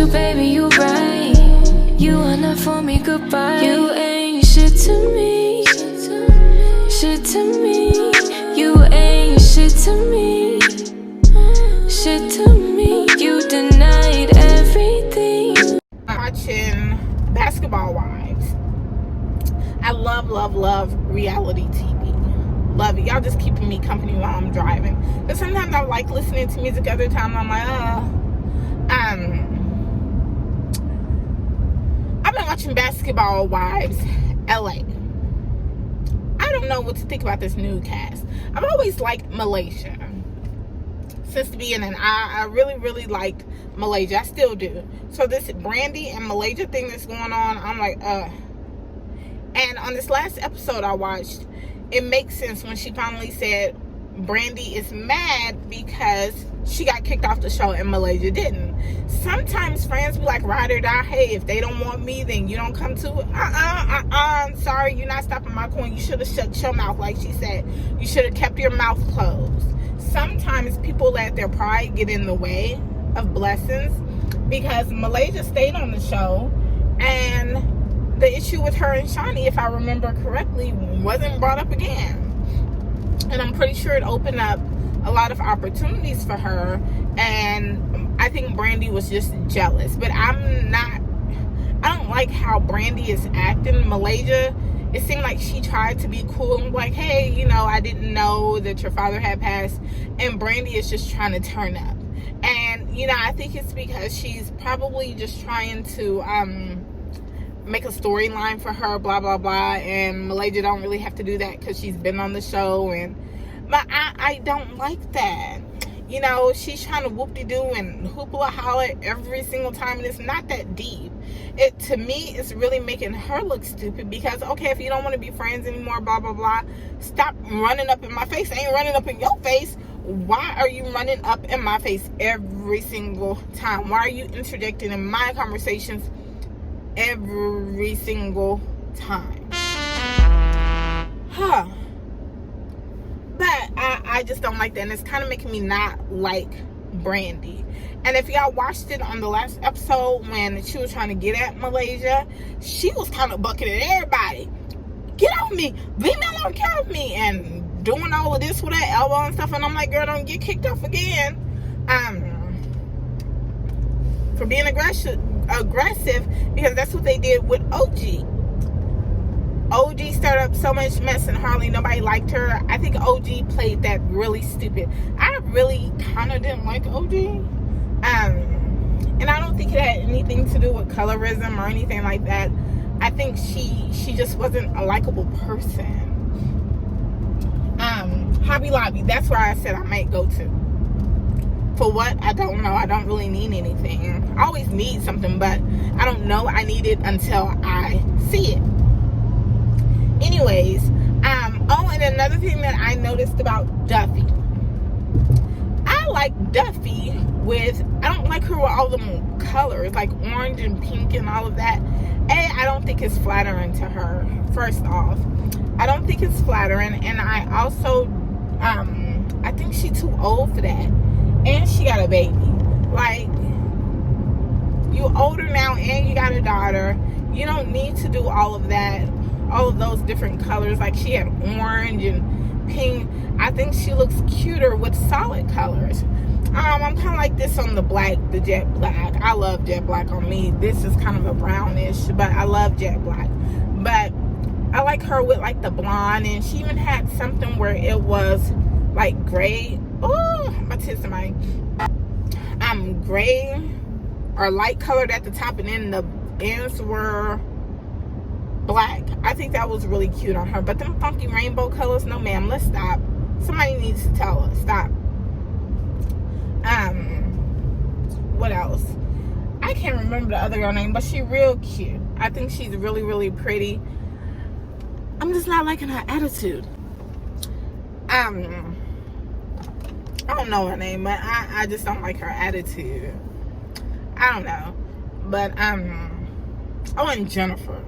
you, baby, you right. You are not for me, goodbye. You ain't shit to me. Shit to me. You ain't shit to me. Shit to me. You denied everything. I'm watching Basketball Wives. I love reality TV. Love it. Y'all just keeping me company while I'm driving. But sometimes I like listening to music. Other times I'm like, I've been watching Basketball Wives LA. I don't know what to think about this new cast. I've always liked Malaysia. Since the beginning, I really liked Malaysia. I still do. So this Brandy and Malaysia thing that's going on, I'm like, And on this last episode I watched, it makes sense when she finally said Brandy is mad because she got kicked off the show and Malaysia didn't. Sometimes friends be like, ride or die. Hey, if they don't want me, then you don't come to it. Sorry, you're not stopping my coin. You should have shut your mouth, like she said. You should have kept your mouth closed. Sometimes people let their pride get in the way of blessings, because Malaysia stayed on the show, and the issue with her and Shawnee, if I remember correctly, wasn't brought up again. And I'm pretty sure it opened up a lot of opportunities for her, and I think Brandy was just jealous. But I don't like how Brandy is acting. Malaysia, it seemed like she tried to be cool and like, hey, you know, I didn't know that your father had passed. And Brandy is just trying to turn up. And, you know, I think it's because she's probably just trying to make a storyline for her, blah, blah, blah. And Malaysia don't really have to do that because she's been on the show. But I don't like that. You know, she's trying to whoop-de-doo and hoopla holler every single time, and it's not that deep. It, to me, is really making her look stupid because, okay, if you don't want to be friends anymore, blah, blah, blah, stop running up in my face. I ain't running up in your face. Why are you running up in my face every single time? Why are you interjecting in my conversations every single time? But I just don't like that, and it's kind of making me not like Brandy. And if y'all watched it on the last episode when she was trying to get at Malaysia, she was kind of bucketing everybody. Get off me, leave me alone, care of me, and doing all of this with her elbow and stuff. And I'm like, girl, don't get kicked off again for being aggressive, because that's what they did with OG. OG stirred up so much mess and hardly nobody liked her. I think OG played that really stupid. I really kind of didn't like OG. And I don't think it had anything to do with colorism or anything like that. I think she just wasn't a likable person. Hobby Lobby, that's where I said I might go to. For what? I don't know. I don't really need anything. I always need something, but I don't know I need it until I see it. Anyways, and another thing that I noticed about Duffy. I like Duffy I don't like her with all the colors, like orange and pink and all of that. I don't think it's flattering to her, first off. I don't think it's flattering, and I also, I think she's too old for that. And she got a baby. Like, you older now and you got a daughter. You don't need to do all of that. All of those different colors. Like, she had orange and pink. I think she looks cuter with solid colors. I'm kind of like this on the black, the jet black. I love jet black on me. This is kind of a brownish, but I love jet black. But I like her with like the blonde, and she even had something where it was like gray. Oh, my tits are mine. Gray or light colored at the top, and then the ends were black. I think that was really cute on her. But them funky rainbow colors, no ma'am, let's stop. Somebody needs to tell us, stop. What else? I can't remember the other girl name, but she's real cute. I think she's really, really pretty. I'm just not liking her attitude. I don't know her name, but I just don't like her attitude. I don't know. But, oh, and Jennifer.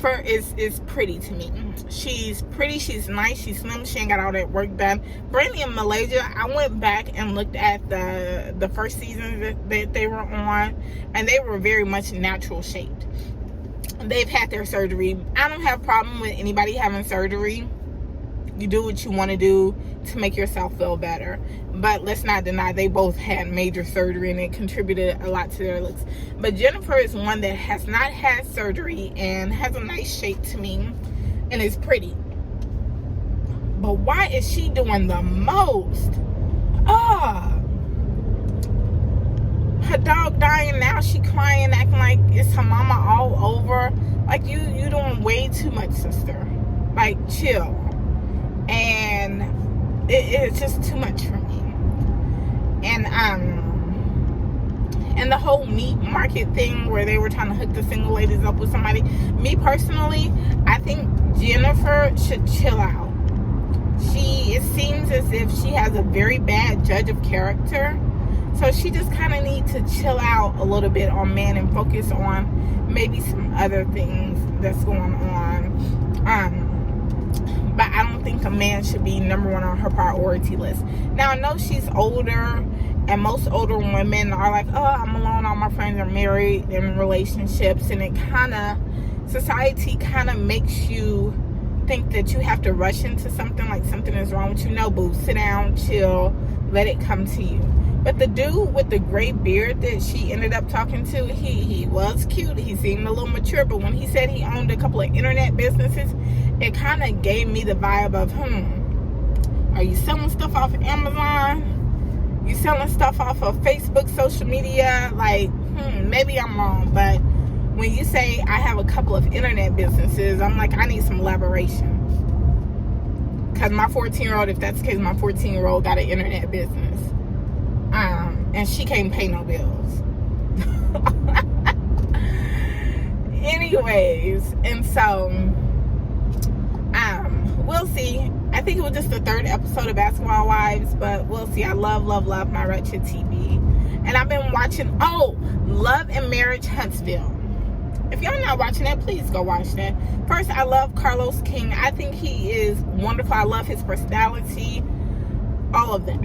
Jennifer is pretty to me. She's pretty, she's nice, she's slim, she ain't got all that work done. Brandy and Malaysia, I went back and looked at the first season that they were on, and they were very much natural shaped. They've had their surgery. I don't have a problem with anybody having surgery. You do what you want to do to make yourself feel better. But let's not deny they both had major surgery and it contributed a lot to their looks. But Jennifer is one that has not had surgery and has a nice shape to me and is pretty. But why is she doing the most? Her dog dying, now she crying, acting like it's her mama all over. Like, you doing way too much, sister. Like, chill. And it's just too much for me. And the whole meat market thing where they were trying to hook the single ladies up with somebody. Me personally, I think Jennifer should chill out. It seems as if she has a very bad judge of character. So she just kind of needs to chill out a little bit on man and focus on maybe some other things that's going on. But I don't think a man should be number one on her priority list. Now, I know she's older, and most older women are like, oh, I'm alone, all my friends are married, in relationships, and it kind of, society kind of makes you think that you have to rush into something, like something is wrong with you. No, boo, sit down, chill, let it come to you. But the dude with the gray beard that she ended up talking to, he was cute. He seemed a little mature, but when he said he owned a couple of internet businesses, it kind of gave me the vibe of, are you selling stuff off of Amazon? You selling stuff off of Facebook, social media? Like, maybe I'm wrong, but when you say I have a couple of internet businesses, I'm like, I need some elaboration. Because my 14-year-old, if that's the case, my 14-year-old got an internet business. And she can't pay no bills. Anyways, and so we'll see. I think it was just the 3rd episode of Basketball Wives, but we'll see. I love my Ratchet TV. And I've been watching Love and Marriage Huntsville. If y'all not watching that, please go watch that. First, I love Carlos King. I think he is wonderful. I love his personality, all of that.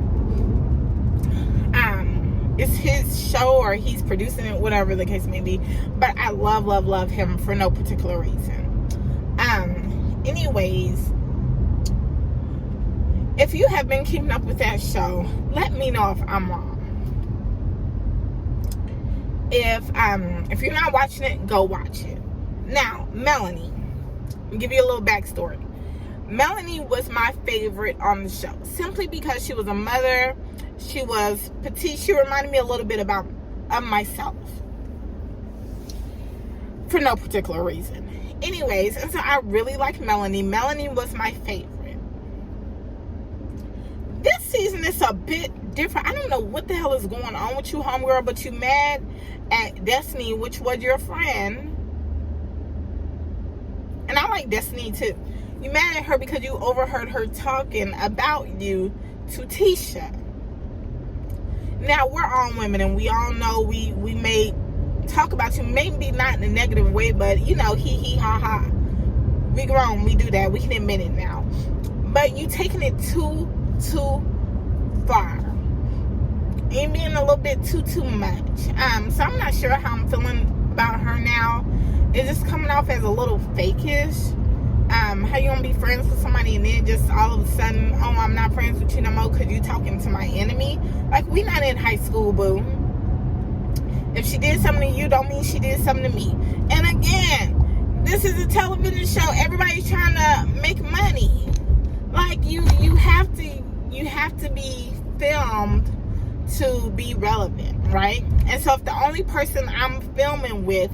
It's his show, or he's producing it, whatever the case may be. But I love him for no particular reason. Anyways, if you have been keeping up with that show, let me know if I'm wrong. If you're not watching it, go watch it. Now, Melanie, I'll give you a little backstory. Melanie was my favorite on the show, simply because she was a mother. She was petite. She reminded me a little bit of myself, for no particular reason. Anyways, and so I really like Melanie. Melanie was my favorite. This season is a bit different. I don't know what the hell is going on with you, homegirl, but you mad at Destiny, which was your friend. And I like Destiny too. You mad at her because you overheard her talking about you to Tisha. Now, we're all women, and we all know we may talk about you, maybe not in a negative way, but, hee hee ha ha. We grown, we do that, we can admit it now. But you taking it too far. And being a little bit too much. So I'm not sure how I'm feeling about her now. It's just coming off as a little fakish. How you gonna be friends with somebody and then just all of a sudden, oh, I'm not friends with you no more because you talking to my enemy? Like, we not in high school, boo. If she did something to you, don't mean she did something to me. And again, this is a television show. Everybody's trying to make money. Like, you have to be filmed to be relevant, right? And so if the only person I'm filming with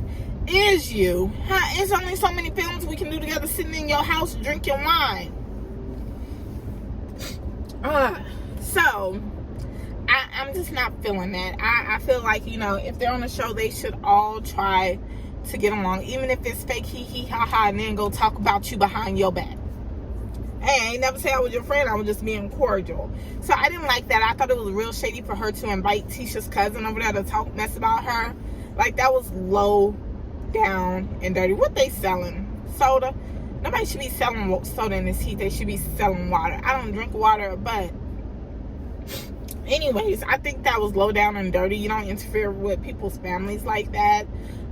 is you, it's only so many films we can do together sitting in your house drinking wine. So I'm just not feeling that. I feel like, if they're on the show, they should all try to get along, even if it's fake hee hee ha ha, and then go talk about you behind your back. Hey, I ain't never say I was your friend. I was just being cordial. So I didn't like that. I thought it was real shady for her to invite Tisha's cousin over there to talk mess about her. Like, that was low down and dirty. What they selling? soda. Nobody should be selling soda in this heat. They should be selling water. I don't drink water, but anyways, I think that was low down and dirty. You don't interfere with people's families like that.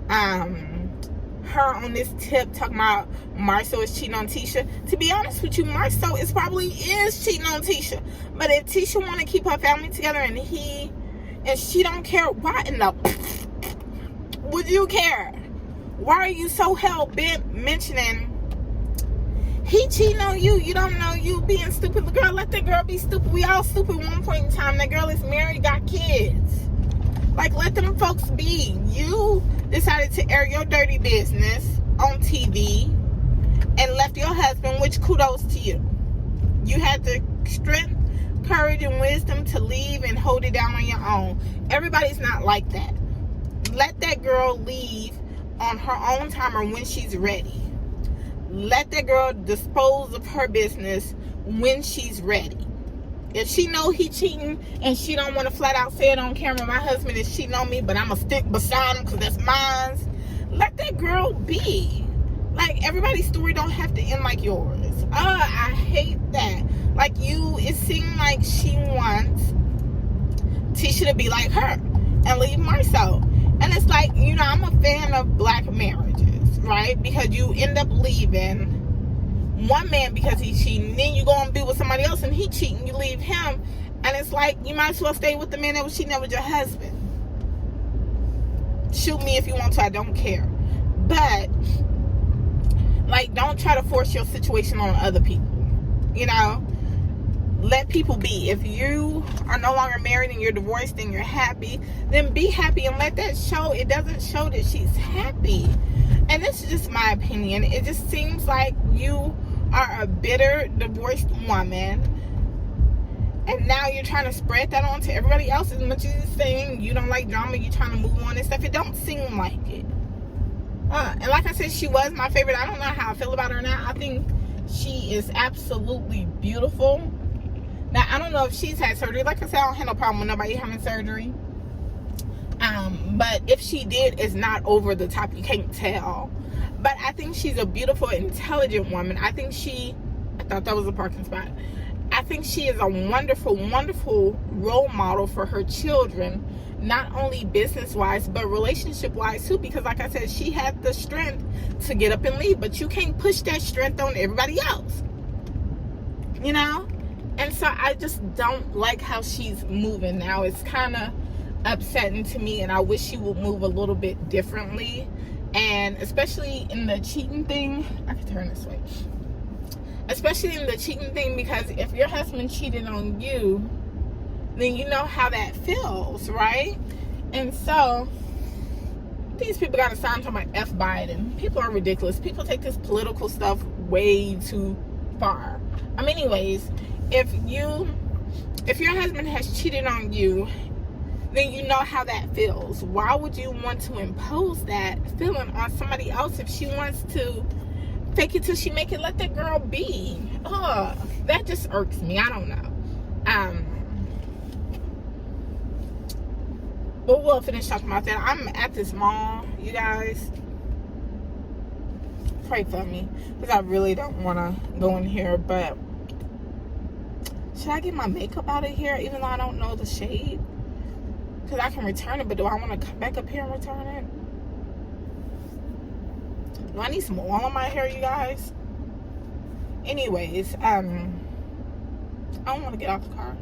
Her on this tip talking about Marcel is cheating on Tisha. To be honest with you, Marcel is cheating on Tisha. But if Tisha want to keep her family together and she don't care, why in the would you care? Why are you so hell bent mentioning he cheating on you? You don't know, you being stupid. Girl, let that girl be stupid. We all stupid at one point in time. That girl is married, got kids. Like, let them folks be. You decided to air your dirty business on TV and left your husband, which kudos to you. You had the strength, courage, and wisdom to leave and hold it down on your own. Everybody's not like that. Let that girl leave on her own time or when she's ready. Let that girl dispose of her business when she's ready. If she know he cheating and she don't want to flat out say it on camera, my husband is cheating on me, but I'm going to stick beside him because that's mine. Let that girl be. Like, everybody's story don't have to end like yours. I hate that. Like, it seemed like she wants Tisha to be like her and leave Marcel. And it's like, I'm a fan of black marriages, right? Because you end up leaving one man because he's cheating, then you go and be with somebody else and he cheating, you leave him, and it's like you might as well stay with the man that was cheating with your husband. Shoot me if you want to, I don't care, but like, don't try to force your situation on other people. Let people be. If you are no longer married and you're divorced and you're happy, then be happy and let that show. It doesn't show that she's happy. And this is just my opinion. It just seems like you are a bitter divorced woman, and now you're trying to spread that on to everybody else. As much as you're saying you don't like drama, you're trying to move on and stuff, it don't seem like it. And like I said, she was my favorite. I don't know how I feel about her now. I think she is absolutely beautiful. Now, I don't know if she's had surgery. Like I said, I don't have no problem with nobody having surgery. But if she did, it's not over the top. You can't tell. But I think she's a beautiful, intelligent woman. I thought that was a parking spot. I think she is a wonderful, wonderful role model for her children. Not only business-wise, but relationship-wise too. Because like I said, she had the strength to get up and leave. But you can't push that strength on everybody else. And so I just don't like how she's moving now. It's kind of upsetting to me, and I wish she would move a little bit differently. And especially in the cheating thing, I can turn this way. Especially in the cheating thing, because if your husband cheated on you, then you know how that feels, right? And so these people got to sign to my F Biden. People are ridiculous. People take this political stuff way too far. Anyways, if your husband has cheated on you, then you know how that feels. Why would you want to impose that feeling on somebody else? If she wants to fake it till she make it, let that girl be. That just irks me. I don't know. But we'll finish talking about that. I'm at this mall, you guys. Pray for me, because I really don't want to go in here. But should I get my makeup out of here, even though I don't know the shade? Because I can return it, but do I want to come back up here and return it? Do I need some oil on my hair, you guys? Anyways, I don't want to get out the car.